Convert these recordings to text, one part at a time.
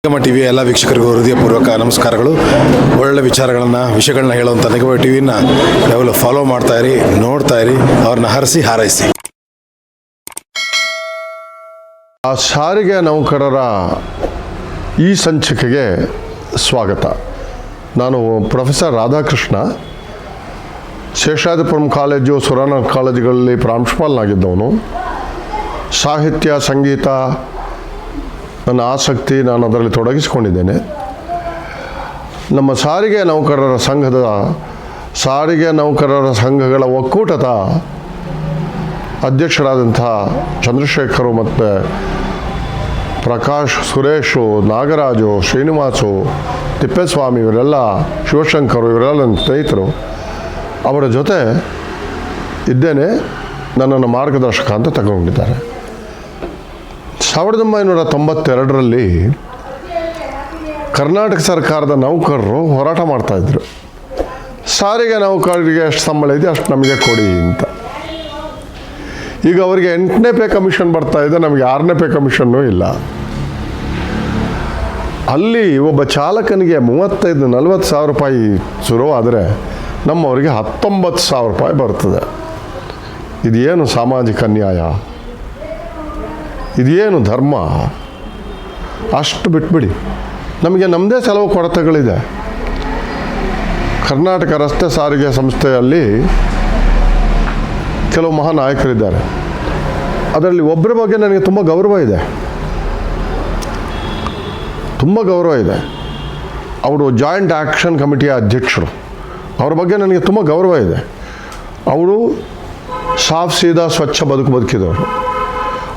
ನಮ್ಮ ಟಿವಿಯ ಎಲ್ಲ ವೀಕ್ಷಕರಿಗೂ ಹೃದಯಪೂರ್ವಕ ನಮಸ್ಕಾರಗಳು. ಒಳ್ಳೆ ವಿಷಯಗಳನ್ನ ಹೇಳುವಂಥ ನಿಗಮ ಟಿವಿನ ಯಾವಾಗಲೂ ಫಾಲೋ ಮಾಡ್ತಾ ಇರಿ, ನೋಡ್ತಾ ಇರಿ, ಅವ್ರನ್ನ ಹರಿಸಿ ಹಾರೈಸಿ. ಆ ಸಾರಿಗೆ ನೌಕರರ ಈ ಸಂಚಿಕೆಗೆ ಸ್ವಾಗತ. ನಾನು ಪ್ರೊಫೆಸರ್ ರಾಧಾಕೃಷ್ಣ, ಶೇಷಾದ್ರಿಪುರಂ ಕಾಲೇಜು, ಸುರಾನ ಕಾಲೇಜುಗಳಲ್ಲಿ ಪ್ರಾಂಶುಪಾಲನಾಗಿದ್ದವನು. ಸಾಹಿತ್ಯ, ಸಂಗೀತ ನನ್ನ ಆಸಕ್ತಿ, ನಾನು ಅದರಲ್ಲಿ ತೊಡಗಿಸಿಕೊಂಡಿದ್ದೇನೆ. ನಮ್ಮ ಸಾರಿಗೆ ನೌಕರರ ಸಂಘಗಳ ಒಕ್ಕೂಟದ ಅಧ್ಯಕ್ಷರಾದಂಥ ಚಂದ್ರಶೇಖರು ಮತ್ತು ಪ್ರಕಾಶ್, ಸುರೇಶು, ನಾಗರಾಜು, ಶ್ರೀನಿವಾಸು, ತಿಪ್ಪೇಸ್ವಾಮಿ, ಇವರೆಲ್ಲ, ಶಿವಶಂಕರು, ಇವರೆಲ್ಲ ನನ್ನ ಸ್ನೇಹಿತರು. ಅವರ ಜೊತೆ ಇದ್ದೇನೆ. ನನ್ನನ್ನು ಮಾರ್ಗದರ್ಶಕ ಅಂತ ತಗೊಂಡಿದ್ದಾರೆ. 1992ರಲ್ಲಿ ಕರ್ನಾಟಕ ಸರ್ಕಾರದ ನೌಕರರು ಹೋರಾಟ ಮಾಡ್ತಾಯಿದ್ರು. ಸಾರಿಗೆ ನೌಕರರಿಗೆ ಎಷ್ಟು ಸಂಬಳ ಇದೆ ಅಷ್ಟು ನಮಗೆ ಕೊಡಿ ಅಂತ. ಈಗ ಅವರಿಗೆ 8ನೇ ಪೇ ಕಮಿಷನ್ ಬರ್ತಾ ಇದೆ, ನಮಗೆ 6ನೇ ಪೇ ಕಮಿಷನ್ನೂ ಇಲ್ಲ. ಅಲ್ಲಿ ಒಬ್ಬ ಚಾಲಕನಿಗೆ 35-40 ಸಾವಿರ ರೂಪಾಯಿ ಶುರುವಾದರೆ ನಮ್ಮವರಿಗೆ 19 ಸಾವಿರ ರೂಪಾಯಿ ಬರ್ತದೆ. ಇದೇನು ಸಾಮಾಜಿಕ ನ್ಯಾಯ? ಇದೇನು ಧರ್ಮ? ಅಷ್ಟು ಬಿಟ್ಬಿಡಿ. ನಮಗೆ ನಮ್ಮದೇ ಕೆಲವು ಕೊರತೆಗಳಿದೆ. ಕರ್ನಾಟಕ ರಸ್ತೆ ಸಾರಿಗೆ ಸಂಸ್ಥೆಯಲ್ಲಿ ಕೆಲವು ಮಹಾನಾಯಕರಿದ್ದಾರೆ. ಅದರಲ್ಲಿ ಒಬ್ಬರ ಬಗ್ಗೆ ನನಗೆ ತುಂಬ ಗೌರವ ಇದೆ. ಅವರು ಜಾಯಿಂಟ್ ಆ್ಯಕ್ಷನ್ ಕಮಿಟಿಯ ಅಧ್ಯಕ್ಷರು. ಅವ್ರ ಬಗ್ಗೆ ನನಗೆ ತುಂಬ ಗೌರವ ಇದೆ. ಅವರು ಸಾಫ್ ಸೀದಾ ಸ್ವಚ್ಛ ಬದುಕಿದವರು.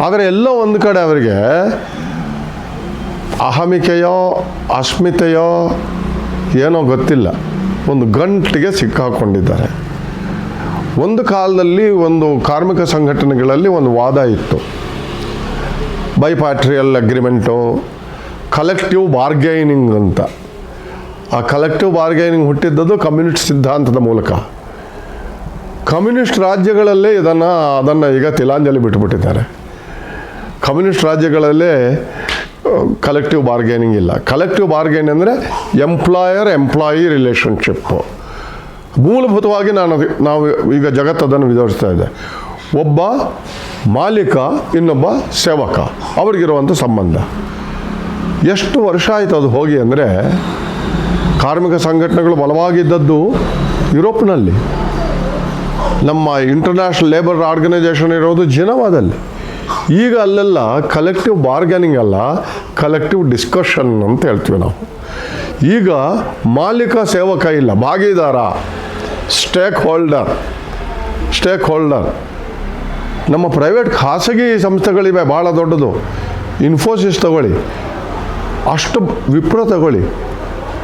ಆದರೆ ಎಲ್ಲೋ ಒಂದು ಕಡೆ ಅವರಿಗೆ ಅಹಮಿಕೆಯೋ ಅಸ್ಮಿತೆಯೋ ಏನೋ ಗೊತ್ತಿಲ್ಲ, ಒಂದು ಗಂಟಿಗೆ ಸಿಕ್ಕಾಕೊಂಡಿದ್ದಾರೆ. ಒಂದು ಕಾಲದಲ್ಲಿ ಒಂದು ಕಾರ್ಮಿಕ ಸಂಘಟನೆಗಳಲ್ಲಿ ಒಂದು ವಾದ ಇತ್ತು, ಬೈಪ್ಯಾಟ್ರಿಯಲ್ ಅಗ್ರಿಮೆಂಟು, ಕಲೆಕ್ಟಿವ್ ಬಾರ್ಗೈನಿಂಗ್ ಅಂತ. ಆ ಕಲೆಕ್ಟಿವ್ ಬಾರ್ಗೈನಿಂಗ್ ಹುಟ್ಟಿದ್ದದು ಕಮ್ಯುನಿಸ್ಟ್ ಸಿದ್ಧಾಂತದ ಮೂಲಕ. ಕಮ್ಯುನಿಸ್ಟ್ ರಾಜ್ಯಗಳಲ್ಲೇ ಅದನ್ನು ಈಗ ತಿಲಾಂಜಲಿ ಬಿಟ್ಟುಬಿಟ್ಟಿದ್ದಾರೆ. ಕಮ್ಯುನಿಸ್ಟ್ ರಾಜ್ಯಗಳಲ್ಲೇ ಕಲೆಕ್ಟಿವ್ ಬಾರ್ಗೈನಿಂಗ್ ಇಲ್ಲ. ಕಲೆಕ್ಟಿವ್ ಬಾರ್ಗೈನ್ ಅಂದರೆ ಎಂಪ್ಲಾಯಿ ರಿಲೇಷನ್ಶಿಪ್ಪು. ಮೂಲಭೂತವಾಗಿ ನಾವು ಈಗ ಜಗತ್ತದನ್ನು ವಿವರಿಸ್ತಾ ಇದೆ. ಒಬ್ಬ ಮಾಲೀಕ, ಇನ್ನೊಬ್ಬ ಸೇವಕ, ಅವ್ರಿಗಿರುವಂಥ ಸಂಬಂಧ. ಎಷ್ಟು ವರ್ಷ ಆಯಿತು ಅದು ಹೋಗಿ ಅಂದರೆ, ಕಾರ್ಮಿಕ ಸಂಘಟನೆಗಳು ಬಲವಾಗಿದ್ದದ್ದು ಯುರೋಪ್ನಲ್ಲಿ. ನಮ್ಮ ಇಂಟರ್ನ್ಯಾಷನಲ್ ಲೇಬರ್ ಆರ್ಗನೈಜೇಷನ್ ಇರೋದು ಜಿನವಾದಲ್ಲಿ. ಈಗ ಅಲ್ಲೆಲ್ಲ ಕಲೆಕ್ಟಿವ್ ಬಾರ್ಗೈನಿಂಗ್ ಅಲ್ಲ, ಕಲೆಕ್ಟಿವ್ ಡಿಸ್ಕಷನ್ ಅಂತ ಹೇಳ್ತೀವಿ ನಾವು. ಈಗ ಮಾಲೀಕ ಸೇವಕ ಇಲ್ಲ, ಭಾಗಿದಾರ, ಸ್ಟೇಕ್ ಹೋಲ್ಡರ್. ನಮ್ಮ ಪ್ರೈವೇಟ್ ಖಾಸಗಿ ಸಂಸ್ಥೆಗಳಿವೆ ಭಾಳ ದೊಡ್ಡದು. ಇನ್ಫೋಸಿಸ್ ತಗೊಳ್ಳಿ, ಅಷ್ಟು ವಿಪ್ರೋ ತಗೊಳ್ಳಿ,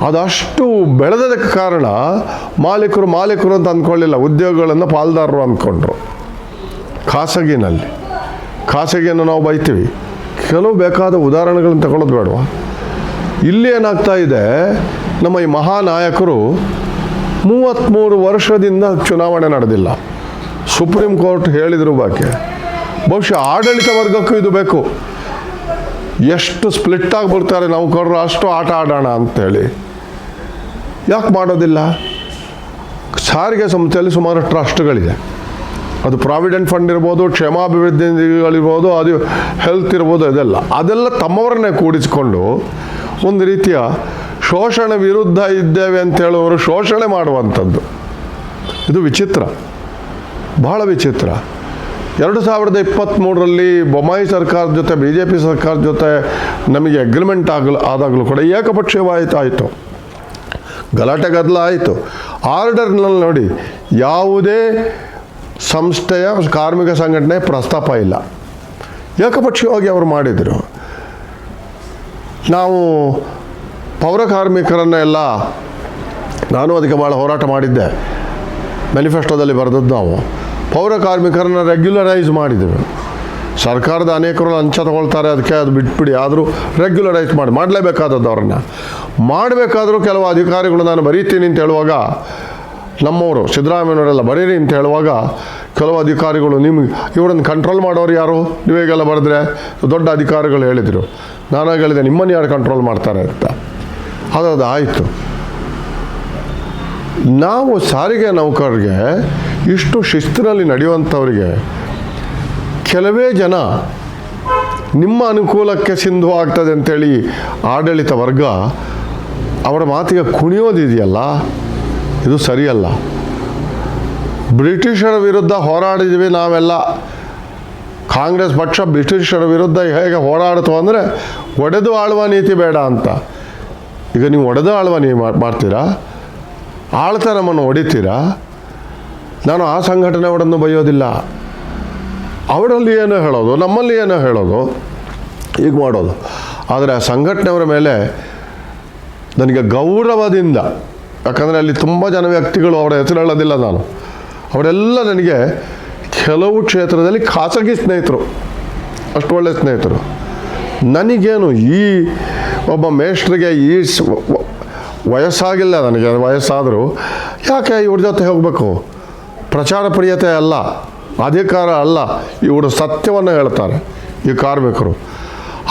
ಅದಷ್ಟು ಬೆಳೆದದಕ್ಕೆ ಕಾರಣ ಮಾಲೀಕರು ಅಂತ ಅಂದ್ಕೊಳ್ಳಿಲ್ಲ, ಉದ್ಯೋಗಗಳನ್ನು ಪಾಲ್ದಾರರು ಅಂದ್ಕೊಂಡ್ರು. ಖಾಸಗಿಯನ್ನು ನಾವು ಬೈತೀವಿ. ಕೆಲವು ಬೇಕಾದ ಉದಾಹರಣೆಗಳನ್ನು ತಗೊಳ್ಳೋದು ಬೇಡವಾ? ಇಲ್ಲಿ ಏನಾಗ್ತಾ ಇದೆ, ನಮ್ಮ ಈ ಮಹಾನಾಯಕರು 33 ವರ್ಷದಿಂದ ಚುನಾವಣೆ ನಡೆದಿಲ್ಲ. ಸುಪ್ರೀಂ ಕೋರ್ಟ್ ಹೇಳಿದ್ರು ಬಗ್ಗೆ. ಬಹುಶಃ ಆಡಳಿತ ವರ್ಗಕ್ಕೂ ಇದು ಬೇಕು. ಎಷ್ಟು ಸ್ಪ್ಲಿಟ್ ಆಗಿಬಿಡ್ತಾರೆ ನೌಕರರು, ಅಷ್ಟು ಆಟ ಆಡೋಣ ಅಂಥೇಳಿ. ಯಾಕೆ ಮಾಡೋದಿಲ್ಲ? ಸಾರಿಗೆ ಸಂಸ್ಥೆಯಲ್ಲಿ ಸುಮಾರು ಟ್ರಸ್ಟ್ಗಳಿದೆ. ಅದು ಪ್ರಾವಿಡೆಂಟ್ ಫಂಡ್ ಇರ್ಬೋದು, ಕ್ಷೇಮಾಭಿವೃದ್ಧಿಗಳಿರ್ಬೋದು, ಅದು ಹೆಲ್ತ್ ಇರ್ಬೋದು, ಅದೆಲ್ಲ ತಮ್ಮವರನ್ನೇ ಕೂಡಿಸಿಕೊಂಡು ಒಂದು ರೀತಿಯ ಶೋಷಣೆ ವಿರುದ್ಧ ಇದ್ದೇವೆ ಅಂತ ಹೇಳುವವರು ಶೋಷಣೆ ಮಾಡುವಂಥದ್ದು. ಇದು ವಿಚಿತ್ರ, ಬಹಳ ವಿಚಿತ್ರ. 2023ರಲ್ಲಿ ಬೊಮ್ಮಾಯಿ ಸರ್ಕಾರದ ಜೊತೆ BJP ಸರ್ಕಾರದ ಜೊತೆ ನಮಗೆ ಅಗ್ರಿಮೆಂಟ್ ಆದಾಗಲೂ ಕೂಡ ಏಕಪಕ್ಷೀಯವಾಯಿತು, ಗಲಾಟೆ ಗದ್ದಲ ಆಯಿತು. ಆರ್ಡರ್ನಲ್ಲಿ ನೋಡಿ, ಯಾವುದೇ ಸಂಸ್ಥೆಯ ಕಾರ್ಮಿಕ ಸಂಘಟನೆ ಪ್ರಸ್ತಾಪ ಇಲ್ಲ, ಏಕಪಕ್ಷೀಯವಾಗಿ ಅವರು ಮಾಡಿದರು. ನಾವು ಪೌರ ಕಾರ್ಮಿಕರನ್ನೆಲ್ಲ, ನಾನು ಅದಕ್ಕೆ ಭಾಳ ಹೋರಾಟ ಮಾಡಿದ್ದೆ, ಮ್ಯಾನಿಫೆಸ್ಟೋದಲ್ಲಿ ಬರೆದದ್ದು. ನಾವು ಪೌರ ಕಾರ್ಮಿಕರನ್ನು ರೆಗ್ಯುಲರೈಸ್ ಮಾಡಿದ್ದೇವೆ. ಸರ್ಕಾರದ ಅನೇಕರು ಲಂಚ ತಗೊಳ್ತಾರೆ, ಅದಕ್ಕೆ ಅದು ಬಿಟ್ಬಿಡಿ. ಆದರೂ ರೆಗ್ಯುಲರೈಸ್ ಮಾಡಲೇಬೇಕಾದದ್ದು. ಅವ್ರನ್ನ ಮಾಡಬೇಕಾದ್ರೂ ಕೆಲವು ಅಧಿಕಾರಿಗಳು ನಾನು ಬರೀತೀನಿ ಅಂತ ಹೇಳುವಾಗ, ನಮ್ಮವರು ಸಿದ್ದರಾಮಯ್ಯನವರೆಲ್ಲ ಬರೀರಿ ಅಂತ ಹೇಳುವಾಗ ಕೆಲವು ಅಧಿಕಾರಿಗಳು ನಿಮಗೆ ಇವರನ್ನು ಕಂಟ್ರೋಲ್ ಮಾಡೋರು ಯಾರು, ನೀವೇಗೆಲ್ಲ ಬರೆದ್ರೆ ದೊಡ್ಡ ಅಧಿಕಾರಿಗಳು ಹೇಳಿದರು. ನಾನಾಗ ಹೇಳಿದೆ ನಿಮ್ಮನ್ನು ಯಾರು ಕಂಟ್ರೋಲ್ ಮಾಡ್ತಾರೆ ಅಂತ. ಅದು ಆಯಿತು. ನಾವು ಸಾರಿಗೆ ನೌಕರರಿಗೆ ಇಷ್ಟು ಶಿಸ್ತಿನಲ್ಲಿ ನಡೆಯುವಂಥವ್ರಿಗೆ ಕೆಲವೇ ಜನ ನಿಮ್ಮ ಅನುಕೂಲಕ್ಕೆ ಸಿಂಧು ಆಗ್ತದೆ ಅಂತೇಳಿ ಆಡಳಿತ ವರ್ಗ ಅವರ ಮಾತಿಗೆ ಕುಣಿಯೋದಿದೆಯಲ್ಲ, ಇದು ಸರಿಯಲ್ಲ. ಬ್ರಿಟಿಷರ ವಿರುದ್ಧ ಹೋರಾಡಿದ್ವಿ ನಾವೆಲ್ಲ. ಕಾಂಗ್ರೆಸ್ ಪಕ್ಷ ಬ್ರಿಟಿಷರ ವಿರುದ್ಧ ಹೇಗೆ ಹೋರಾಡ್ತು ಅಂದರೆ ಒಡೆದು ಆಳುವ ನೀತಿ ಬೇಡ ಅಂತ. ಈಗ ನೀವು ಒಡೆದು ಆಳುವ ನೀತಿ ಮಾಡ್ತೀರಾ, ಆಳ್ತಾ ನಮ್ಮನ್ನು ಹೊಡಿತೀರಾ. ನಾನು ಆ ಸಂಘಟನೆ ಅವರನ್ನು ಬೈಯೋದಿಲ್ಲ. ಅವರಲ್ಲಿ ಏನೋ ಹೇಳೋದು, ನಮ್ಮಲ್ಲಿ ಏನೋ ಹೇಳೋದು, ಈಗ ಮಾಡೋದು. ಆದರೆ ಆ ಸಂಘಟನೆಯವರ ಮೇಲೆ ನನಗೆ ಗೌರವದಿಂದ, ಯಾಕಂದರೆ ಅಲ್ಲಿ ತುಂಬ ಜನ ವ್ಯಕ್ತಿಗಳು, ಅವರ ಹೆಸರು ಹೇಳೋದಿಲ್ಲ ನಾನು, ಅವರೆಲ್ಲ ನನಗೆ ಕೆಲವು ಕ್ಷೇತ್ರದಲ್ಲಿ ಖಾಸಗಿ ಸ್ನೇಹಿತರು, ಅಷ್ಟು ಒಳ್ಳೆಯ ಸ್ನೇಹಿತರು. ನನಗೇನು ಈ ಒಬ್ಬ ಮೇಷ್ಟ್ರಿಗೆ ವಯಸ್ಸಾಗಿಲ್ಲ, ನನಗೆ ವಯಸ್ಸಾದರೂ ಯಾಕೆ ಇವ್ರ ಜೊತೆ ಹೋಗಬೇಕು? ಪ್ರಚಾರ ಪ್ರಿಯತೆ ಅಲ್ಲ, ಅಧಿಕಾರ ಅಲ್ಲ, ಇವರು ಸತ್ಯವನ್ನು ಹೇಳ್ತಾರೆ ಈ ಕಾರ್ಮಿಕರು.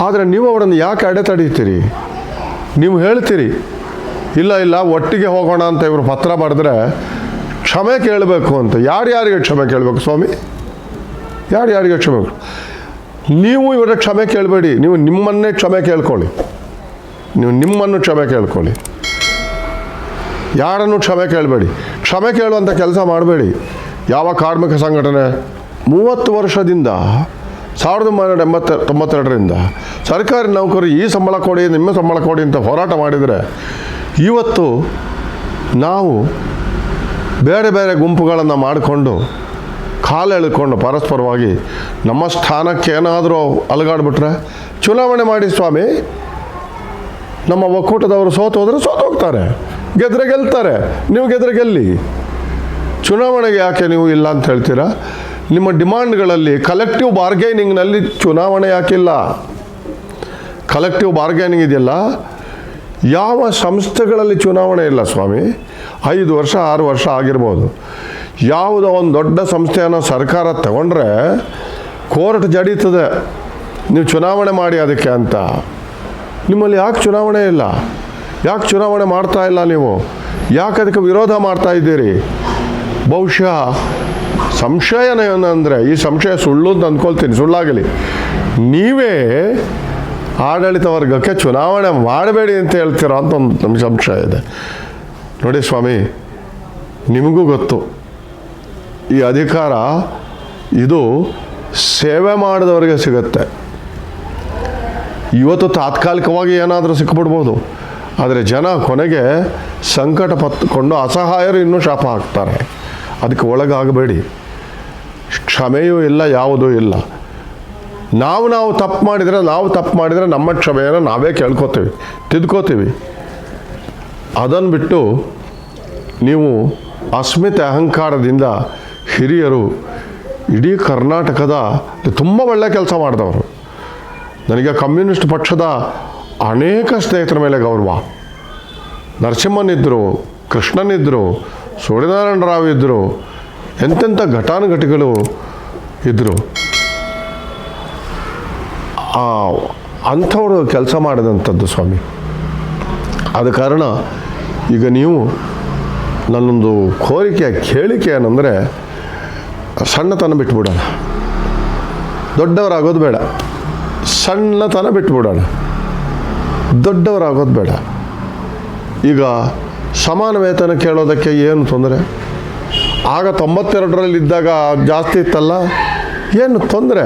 ಆದರೆ ನೀವು ಅವರನ್ನು ಯಾಕೆ ಅಡೆತಡೀತೀರಿ? ನೀವು ಹೇಳ್ತೀರಿ ಇಲ್ಲ ಇಲ್ಲ ಒಟ್ಟಿಗೆ ಹೋಗೋಣ ಅಂತ ಇವರು ಪತ್ರ ಬರೆದ್ರೆ ಕ್ಷಮೆ ಕೇಳಬೇಕು ಅಂತ. ಯಾರ್ಯಾರಿಗೆ ಕ್ಷಮೆ ಕೇಳಬೇಕು ಸ್ವಾಮಿ? ಯಾರ್ಯಾರಿಗೆ ಕ್ಷಮೆ? ನೀವು ಇವರ ಕ್ಷಮೆ ಕೇಳಬೇಡಿ, ನೀವು ನಿಮ್ಮನ್ನೇ ಕ್ಷಮೆ ಕೇಳ್ಕೊಳ್ಳಿ. ನೀವು ನಿಮ್ಮನ್ನು ಕ್ಷಮೆ ಕೇಳ್ಕೊಳ್ಳಿ, ಯಾರನ್ನು ಕ್ಷಮೆ ಕೇಳಬೇಡಿ. ಕ್ಷಮೆ ಕೇಳುವಂಥ ಕೆಲಸ ಮಾಡಬೇಡಿ. ಯಾವ ಕಾರ್ಮಿಕ ಸಂಘಟನೆ 30 ವರ್ಷದಿಂದ 1992ರಿಂದ ಸರ್ಕಾರಿ ನೌಕರು ಈ ಸಂಬಳ ಕೊಡಿ, ನಿಮ್ಮ ಸಂಬಳ ಕೊಡಿ ಅಂತ ಹೋರಾಟ ಮಾಡಿದರೆ, ಇವತ್ತು ನಾವು ಬೇರೆ ಬೇರೆ ಗುಂಪುಗಳನ್ನು ಮಾಡಿಕೊಂಡು ಕಾಲು ಎಳ್ಕೊಂಡು ಪರಸ್ಪರವಾಗಿ ನಮ್ಮ ಸ್ಥಾನಕ್ಕೆ ಏನಾದರೂ ಅಲುಗಾಡ್ಬಿಟ್ರೆ ಚುನಾವಣೆ ಮಾಡಿ ಸ್ವಾಮಿ. ನಮ್ಮ ಒಕ್ಕೂಟದವರು ಸೋತು ಹೋದರೆ ಸೋತೋಗ್ತಾರೆ, ಗೆದ್ರೆ ಗೆಲ್ತಾರೆ. ನೀವು ಗೆದ್ರೆ ಗೆಲ್ಲಿ. ಚುನಾವಣೆಗೆ ಯಾಕೆ ನೀವು ಇಲ್ಲ ಅಂತ ಹೇಳ್ತೀರಾ? ನಿಮ್ಮ ಡಿಮಾಂಡ್ಗಳಲ್ಲಿ ಕಲೆಕ್ಟಿವ್ ಬಾರ್ಗೈನಿಂಗ್ನಲ್ಲಿ ಚುನಾವಣೆ ಯಾಕಿಲ್ಲ? ಕಲೆಕ್ಟಿವ್ ಬಾರ್ಗೈನಿಂಗ್ ಇದೆಯಲ್ಲ, ಯಾವ ಸಂಸ್ಥೆಗಳಲ್ಲಿ ಚುನಾವಣೆ ಇಲ್ಲ ಸ್ವಾಮಿ. 5 ವರ್ಷ 6 ವರ್ಷ ಆಗಿರ್ಬೋದು. ಯಾವುದೋ ಒಂದು ದೊಡ್ಡ ಸಂಸ್ಥೆಯನ್ನು ಸರ್ಕಾರ ತಗೊಂಡ್ರೆ ಕೋರ್ಟ್ ಜಡೀತದೆ, ನೀವು ಚುನಾವಣೆ ಮಾಡಿ ಅದಕ್ಕೆ ಅಂತ. ನಿಮ್ಮಲ್ಲಿ ಯಾಕೆ ಚುನಾವಣೆ ಇಲ್ಲ? ಯಾಕೆ ಚುನಾವಣೆ ಮಾಡ್ತಾ ಇಲ್ಲ ನೀವು? ಯಾಕೆ ಅದಕ್ಕೆ ವಿರೋಧ ಮಾಡ್ತಾ ಇದ್ದೀರಿ? ಬಹುಶಃ ಸಂಶಯ ಏನಂದರೆ, ಈ ಸಂಶಯ ಸುಳ್ಳು ಅಂತ ಅಂದ್ಕೊಳ್ತೀನಿ, ಸುಳ್ಳಾಗಲಿ, ನೀವೇ ಆಡಳಿತ ವರ್ಗಕ್ಕೆ ಚುನಾವಣೆ ಮಾಡಬೇಡಿ ಅಂತ ಹೇಳ್ತೀರಾ ಅಂತ ಒಂದು ನಮಗೆ ಸಂಶಯ ಇದೆ. ನೋಡಿ ಸ್ವಾಮಿ, ನಿಮಗೂ ಗೊತ್ತು ಈ ಅಧಿಕಾರ ಇದು ಸೇವೆ ಮಾಡಿದವರಿಗೆ ಸಿಗುತ್ತೆ. ಇವತ್ತು ತಾತ್ಕಾಲಿಕವಾಗಿ ಏನಾದರೂ ಸಿಕ್ಬಿಡ್ಬೋದು, ಆದರೆ ಜನ ಕೊನೆಗೆ ಸಂಕಟ ಪತ್ತುಕೊಂಡು ಅಸಹಾಯರು ಇನ್ನೂ ಶಾಪ ಹಾಕ್ತಾರೆ. ಅದಕ್ಕೆ ಒಳಗಾಗಬೇಡಿ. ಕ್ಷಮೆಯೂ ಇಲ್ಲ, ಯಾವುದೂ ಇಲ್ಲ. ನಾವು ತಪ್ಪು ಮಾಡಿದರೆ ನಮ್ಮ ಕ್ಷಮೆಯನ್ನು ನಾವೇ ಕೇಳ್ಕೊತೀವಿ, ತಿದ್ಕೋತೀವಿ. ಅದನ್ನು ಬಿಟ್ಟು ನೀವು ಅಸ್ಮಿತೆ ಅಹಂಕಾರದಿಂದ ಹಿರಿಯರು ಇಡೀ ಕರ್ನಾಟಕದ ತುಂಬ ಒಳ್ಳೆಯ ಕೆಲಸ ಮಾಡಿದವರು. ನನಗೆ ಕಮ್ಯುನಿಸ್ಟ್ ಪಕ್ಷದ ಅನೇಕ ಸ್ನೇಹಿತರ ಮೇಲೆ ಗೌರವ. ನರಸಿಂಹನಿದ್ದರು, ಕೃಷ್ಣನಿದ್ದರು, ಸೂರ್ಯನಾರಾಯಣ ರಾವ್ ಇದ್ದರು, ಎಂತೆಂಥ ಘಟಾನುಘಟಿಗಳು ಇದ್ದರು. ಅಂಥವರು ಕೆಲಸ ಮಾಡಿದಂಥದ್ದು ಸ್ವಾಮಿ. ಆದ ಕಾರಣ ಈಗ ನೀವು ನನ್ನೊಂದು ಕೋರಿಕೆ ಕೇಳಿಕೆ ಏನಂದರೆ, ಸಣ್ಣತನ ಬಿಟ್ಬಿಡೋಣ, ದೊಡ್ಡವರಾಗೋದು ಬೇಡ. ಸಣ್ಣತನ ಬಿಟ್ಬಿಡೋಣ, ದೊಡ್ಡವರಾಗೋದು ಬೇಡ. ಈಗ ಸಮಾನ ವೇತನ ಕೇಳೋದಕ್ಕೆ ಏನು ತೊಂದರೆ? ಆಗ 92ರಲ್ಲಿದ್ದಾಗ ಜಾಸ್ತಿ ಇತ್ತಲ್ಲ, ಏನು ತೊಂದರೆ?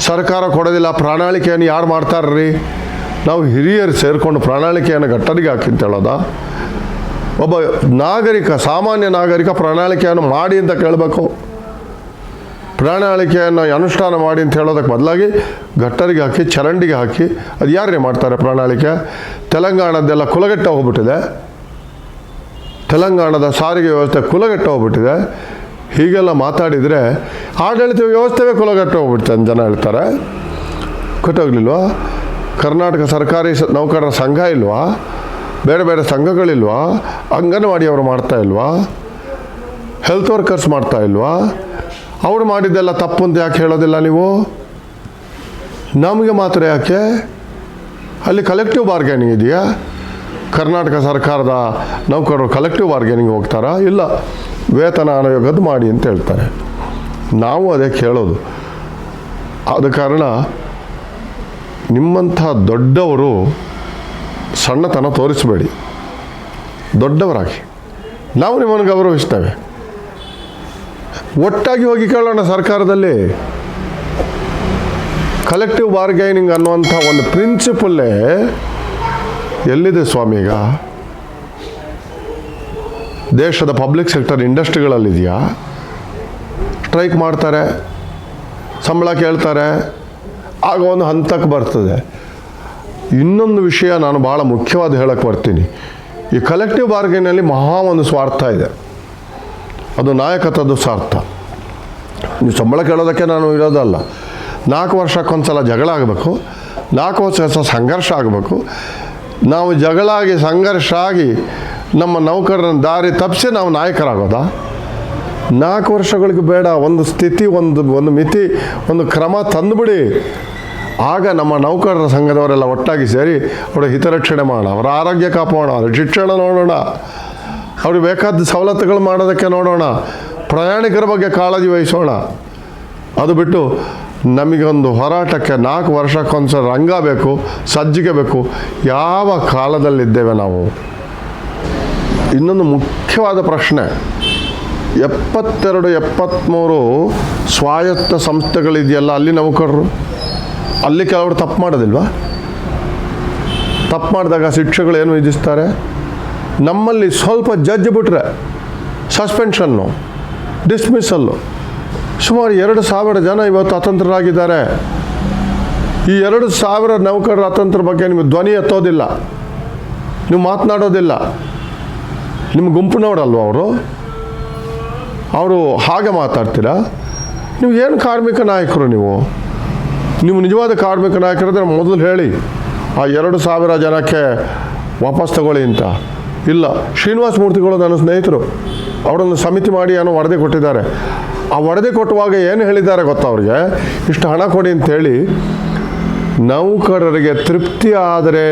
ಸರ್ಕಾರ ಕೊಡೋದಿಲ್ಲ, ಪ್ರಣಾಳಿಕೆಯನ್ನು ಯಾರು ಮಾಡ್ತಾರ್ರಿ? ನಾವು ಹಿರಿಯರು ಸೇರಿಕೊಂಡು ಪ್ರಣಾಳಿಕೆಯನ್ನು ಗಟ್ಟರಿಗೆ ಹಾಕಿ ಅಂತ ಹೇಳೋದ? ಒಬ್ಬ ನಾಗರಿಕ, ಸಾಮಾನ್ಯ ನಾಗರಿಕ ಪ್ರಣಾಳಿಕೆಯನ್ನು ಮಾಡಿ ಅಂತ ಕೇಳಬೇಕು. ಪ್ರಣಾಳಿಕೆಯನ್ನು ಅನುಷ್ಠಾನ ಮಾಡಿ ಅಂತ ಹೇಳೋದಕ್ಕೆ ಬದಲಾಗಿ ಗಟ್ಟರಿಗೆ ಹಾಕಿ, ಚರಂಡಿಗೆ ಹಾಕಿ, ಅದು ಯಾರೇ ಮಾಡ್ತಾರೆ ಪ್ರಣಾಳಿಕೆ? ತೆಲಂಗಾಣದ್ದೆಲ್ಲ ಕುಲಗೆಟ್ಟ ಹೋಗ್ಬಿಟ್ಟಿದೆ. ತೆಲಂಗಾಣದ ಸಾರಿಗೆ ವ್ಯವಸ್ಥೆ ಕುಲಗೆಟ್ಟ ಹೋಗ್ಬಿಟ್ಟಿದೆ. ಹೀಗೆಲ್ಲ ಮಾತಾಡಿದರೆ ಆಡಳಿತ ವ್ಯವಸ್ಥೆವೇ ಕುಲಗೆಟ್ಟ ಹೋಗ್ಬಿಡ್ತೆ ಅಂತ ಜನ ಹೇಳ್ತಾರೆ. ಗೊತ್ತಾಗಲಿಲ್ವಾ? ಕರ್ನಾಟಕ ಸರ್ಕಾರಿ ನೌಕರರ ಸಂಘ ಇಲ್ವಾ? ಬೇರೆ ಬೇರೆ ಸಂಘಗಳಿಲ್ವಾ? ಅಂಗನವಾಡಿಯವರು ಮಾಡ್ತಾ ಇಲ್ವಾ? ಹೆಲ್ತ್ ವರ್ಕರ್ಸ್ ಮಾಡ್ತಾ ಇಲ್ವಾ? ಅವ್ರು ಮಾಡಿದ್ದೆಲ್ಲ ತಪ್ಪು ಅಂತ ಯಾಕೆ ಹೇಳೋದಿಲ್ಲ ನೀವು? ನಮಗೆ ಮಾತ್ರ ಯಾಕೆ? ಅಲ್ಲಿ ಕಲೆಕ್ಟಿವ್ ಬಾರ್ಗೇನಿಂಗ್ ಇದೆಯಾ? ಕರ್ನಾಟಕ ಸರ್ಕಾರದ ನೌಕರರು ಕಲೆಕ್ಟಿವ್ ಬಾರ್ಗೇನಿಂಗ್ ಹೋಗ್ತಾರಾ? ಇಲ್ಲ, ವೇತನ ಆಯೋಗದ್ದು ಮಾಡಿ ಅಂತ ಹೇಳ್ತಾರೆ. ನಾವು ಅದೇ ಕೇಳೋದು. ಆದ ಕಾರಣ ನಿಮ್ಮಂಥ ದೊಡ್ಡವರು ಸಣ್ಣತನ ತೋರಿಸಬೇಡಿ, ದೊಡ್ಡವರಾಗಿ. ನಾವು ನಿಮ್ಮನ್ನು ಗೌರವಿಸ್ತೇವೆ. ಒಟ್ಟಾಗಿ ಹೋಗಿ ಕೇಳೋಣ ಸರ್ಕಾರದಲ್ಲಿ. ಕಲೆಕ್ಟಿವ್ ಬಾರ್ಗೈನಿಂಗ್ ಅನ್ನುವಂಥ ಒಂದು ಪ್ರಿನ್ಸಿಪಲ್ಲೇ ಎಲ್ಲಿದೆ ಸ್ವಾಮಿ? ಈಗ ದೇಶದ ಪಬ್ಲಿಕ್ ಸೆಕ್ಟರ್ ಇಂಡಸ್ಟ್ರಿಗಳಲ್ಲಿದೆಯಾ? ಸ್ಟ್ರೈಕ್ ಮಾಡ್ತಾರೆ, ಸಂಬಳ ಕೇಳ್ತಾರೆ, ಆಗ ಒಂದು ಹಂತಕ್ಕೆ ಬರ್ತದೆ. ಇನ್ನೊಂದು ವಿಷಯ ನಾನು ಭಾಳ ಮುಖ್ಯವಾದ ಹೇಳಕ್ಕೆ ಬರ್ತೀನಿ. ಈ ಕಲೆಕ್ಟಿವ್ ಬಾರ್ಗೈನಲ್ಲಿ ಮಹಾ ಒಂದು ಸ್ವಾರ್ಥ ಇದೆ. ಅದು ನಾಯಕತ್ವದ ಸ್ವಾರ್ಥ. ನೀವು ಸಂಬಳ ಕೇಳೋದಕ್ಕೆ ನಾನು ಇರೋದಲ್ಲ. 4 ವರ್ಷಕ್ಕೊಂದ್ಸಲ ಜಗಳ ಆಗಬೇಕು, 4 ವರ್ಷ ಸಂಘರ್ಷ ಆಗಬೇಕು. ನಾವು ಜಗಳ ಆಗಿ ಸಂಘರ್ಷ ಆಗಿ ನಮ್ಮ ನೌಕರರನ್ನು ದಾರಿ ತಪ್ಪಿಸಿ ನಾವು ನಾಯಕರಾಗೋದಾ? 4 ವರ್ಷಗಳಿಗೆ ಬೇಡ. ಒಂದು ಸ್ಥಿತಿ, ಒಂದು ಮಿತಿ, ಒಂದು ಕ್ರಮ ತಂದುಬಿಡಿ. ಆಗ ನಮ್ಮ ನೌಕರರ ಸಂಘದವರೆಲ್ಲ ಒಟ್ಟಾಗಿ ಸೇರಿ ಅವರ ಹಿತರಕ್ಷಣೆ ಮಾಡೋಣ, ಅವರ ಆರೋಗ್ಯ ಕಾಪಾಡೋಣ, ಅವರ ಶಿಕ್ಷಣ ನೋಡೋಣ, ಅವ್ರಿಗೆ ಬೇಕಾದ ಸವಲತ್ತುಗಳು ಮಾಡೋದಕ್ಕೆ ನೋಡೋಣ, ಪ್ರಯಾಣಿಕರ ಬಗ್ಗೆ ಕಾಳಜಿ ವಹಿಸೋಣ. ಅದು ಬಿಟ್ಟು ನಮಗೊಂದು ಹೋರಾಟಕ್ಕೆ 4 ವರ್ಷಕ್ಕೊಂದ್ಸಲ ರಂಗ ಬೇಕು, ಸಜ್ಜಿಗೆ ಬೇಕು. ಯಾವ ಕಾಲದಲ್ಲಿದ್ದೇವೆ ನಾವು? ಇನ್ನೊಂದು ಮುಖ್ಯವಾದ ಪ್ರಶ್ನೆ, 72, 73 ಸ್ವಾಯತ್ತ ಸಂಸ್ಥೆಗಳಿದೆಯಲ್ಲ, ಅಲ್ಲಿ ನೌಕರರು, ಅಲ್ಲಿ ಕೆಲವರು ತಪ್ಪು ಮಾಡೋದಿಲ್ವಾ? ತಪ್ಪು ಮಾಡಿದಾಗ ಶಿಕ್ಷೆಗಳೇನು ವಿಧಿಸ್ತಾರೆ? ನಮ್ಮಲ್ಲಿ ಸ್ವಲ್ಪ ಜಡ್ಜ್ ಬಿಟ್ರೆ ಸಸ್ಪೆನ್ಷನ್ನು, ಡಿಸ್ಮಿಸಲ್ಲು. ಸುಮಾರು 2,000 ಜನ ಇವತ್ತು ಅತಂತ್ರರಾಗಿದ್ದಾರೆ. ಈ 2,000 ನೌಕರರ ಅತಂತ್ರ ಬಗ್ಗೆ ನಿಮಗೆ ಧ್ವನಿ ಎತ್ತೋದಿಲ್ಲ, ನೀವು ಮಾತನಾಡೋದಿಲ್ಲ. ನಿಮ್ಮ ಗುಂಪಿನವರಲ್ವ ಅವರು ಹಾಗೆ ಮಾತಾಡ್ತೀರಾ? ನೀವು ಏನು ಕಾರ್ಮಿಕ ನಾಯಕರು? ನೀವು ನಿಜವಾದ ಕಾರ್ಮಿಕ ನಾಯಕರಾದರೆ ಮೊದಲು ಹೇಳಿ, ಆ 2,000 ಜನಕ್ಕೆ ವಾಪಸ್ ತಗೊಳ್ಳಿ ಅಂತ. ಇಲ್ಲ, ಶ್ರೀನಿವಾಸ ಮೂರ್ತಿಗಳು ನನ್ನ ಸ್ನೇಹಿತರು, ಅವರೊಂದು ಸಮಿತಿ ಮಾಡಿ ಏನೋ ವರದಿ ಕೊಟ್ಟಿದ್ದಾರೆ. ಆ ವರದಿ ಕೊಟ್ಟುವಾಗ ಏನು ಹೇಳಿದ್ದಾರೆ ಗೊತ್ತಾ? ಅವ್ರಿಗೆ ಇಷ್ಟು ಹಣ ಕೊಡಿ ಅಂತೇಳಿ, ನೌಕರರಿಗೆ ತೃಪ್ತಿ ಆದ್ರೇ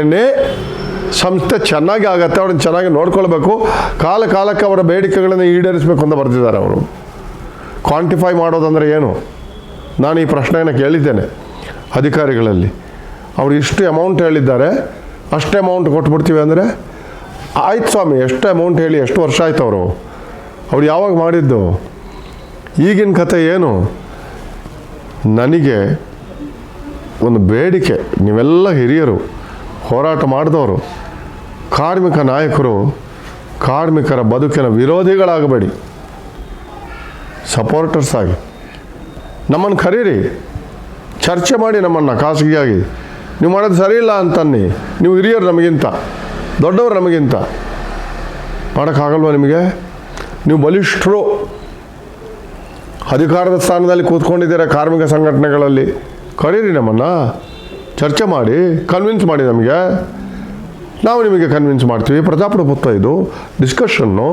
ಸಂಸ್ಥೆ ಚೆನ್ನಾಗಿ ಆಗತ್ತೆ, ಅವ್ರನ್ನ ಚೆನ್ನಾಗಿ ನೋಡ್ಕೊಳ್ಬೇಕು, ಕಾಲಕ್ಕೆ ಅವರ ಬೇಡಿಕೆಗಳನ್ನು ಈಡೇರಿಸಬೇಕು ಅಂತ ಬರೆದಿದ್ದಾರೆ ಅವರು. ಕ್ವಾಂಟಿಫೈ ಮಾಡೋದಂದರೆ ಏನು? ನಾನು ಈ ಪ್ರಶ್ನೆಯನ್ನು ಕೇಳಿದ್ದೇನೆ ಅಧಿಕಾರಿಗಳಲ್ಲಿ. ಅವರು ಇಷ್ಟು ಅಮೌಂಟ್ ಹೇಳಿದ್ದಾರೆ, ಅಷ್ಟೇ ಅಮೌಂಟ್ ಕೊಟ್ಬಿಡ್ತೀವಿ ಅಂದರೆ, ಆಯ್ತು ಸ್ವಾಮಿ, ಎಷ್ಟು ಅಮೌಂಟ್ ಹೇಳಿ, ಎಷ್ಟು ವರ್ಷ ಆಯ್ತು ಅವ್ರು ಯಾವಾಗ ಮಾಡಿದ್ದು? ಈಗಿನ ಕಥೆ ಏನು? ನನಗೆ ಒಂದು ಬೇಡಿಕೆ, ನೀವೆಲ್ಲ ಹಿರಿಯರು, ಹೋರಾಟ ಮಾಡಿದವರು, ಕಾರ್ಮಿಕ ನಾಯಕರು, ಕಾರ್ಮಿಕರ ಬದುಕಿನ ವಿರೋಧಿಗಳಾಗಬೇಡಿ, ಸಪೋರ್ಟರ್ಸ್ ಆಗಿ ನಮ್ಮನ್ನು ಕರೀರಿ, ಚರ್ಚೆ ಮಾಡಿ ನಮ್ಮನ್ನು ಖಾಸಗಿಯಾಗಿ. ನೀವು ಮಾಡೋದು ಸರಿ ಇಲ್ಲ ಅಂತನ್ನಿ. ನೀವು ಹಿರಿಯರು ನಮಗಿಂತ, ದೊಡ್ಡವರು ನಮಗಿಂತ. ಮಾಡೋಕ್ಕಾಗಲ್ವ ನಿಮಗೆ? ನೀವು ಬಲಿಷ್ಠರು, ಅಧಿಕಾರದ ಸ್ಥಾನದಲ್ಲಿ ಕೂತ್ಕೊಂಡಿದ್ದೀರ ಕಾರ್ಮಿಕ ಸಂಘಟನೆಗಳಲ್ಲಿ. ಕರೀರಿ ನಮ್ಮನ್ನು, ಚರ್ಚೆ ಮಾಡಿ, ಕನ್ವಿನ್ಸ್ ಮಾಡಿ ನಮಗೆ. ನಾವು ನಿಮಗೆ ಕನ್ವಿನ್ಸ್ ಮಾಡ್ತೀವಿ. ಪ್ರಜಾಪ್ರಭುತ್ವ ಇದು, ಡಿಸ್ಕಷನ್ನು.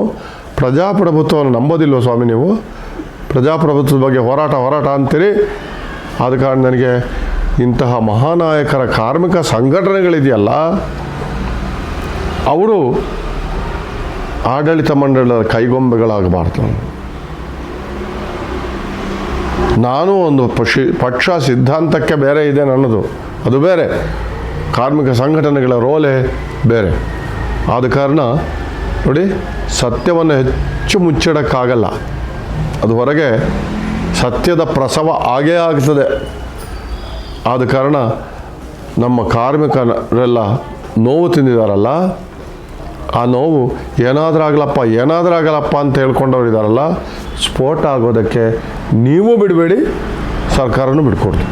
ಪ್ರಜಾಪ್ರಭುತ್ವವನ್ನು ನಂಬೋದಿಲ್ವ ಸ್ವಾಮಿ ನೀವು? ಪ್ರಜಾಪ್ರಭುತ್ವದ ಬಗ್ಗೆ ಹೋರಾಟ ಅಂತೀರಿ. ಆದ ಕಾರಣ ನನಗೆ ಇಂತಹ ಮಹಾನಾಯಕರ ಕಾರ್ಮಿಕ ಸಂಘಟನೆಗಳಿದೆಯಲ್ಲ, ಅವರು ಆಡಳಿತ ಮಂಡಳದ ಕೈಗೊಂಬೆಗಳಾಗಬಾರ್ದು. ನಾನು ಒಂದು ಪಕ್ಷ ಸಿದ್ಧಾಂತಕ್ಕೆ ಬೇರೆ ಇದೆ ನನ್ನದು, ಅದು ಬೇರೆ. ಕಾರ್ಮಿಕ ಸಂಘಟನೆಗಳ ರೋಲೇ ಬೇರೆ. ಆದ ಕಾರಣ ನೋಡಿ, ಸತ್ಯವನ್ನು ಹೆಚ್ಚು ಮುಚ್ಚಿಡೋಕ್ಕಾಗಲ್ಲ. ಅದು ಹೊರಗೆ ಸತ್ಯದ ಪ್ರಸವ ಆಗೇ ಆಗ್ತದೆ. ಆದ ಕಾರಣ ನಮ್ಮ ಕಾರ್ಮಿಕರೆಲ್ಲ ನೋವು ತಿಂದಿದ್ದಾರಲ್ಲ, ಆ ನೋವು ಏನಾದರೂ ಆಗಲಪ್ಪ ಅಂತ ಹೇಳ್ಕೊಂಡವ್ರು ಇದ್ದಾರಲ್ಲ, ಸ್ಫೋಟ ಆಗೋದಕ್ಕೆ ನೀವು ಬಿಡಬೇಡಿ, ಸರ್ಕಾರನೂ ಬಿಡ್ಕೊಡ್ಲಿ.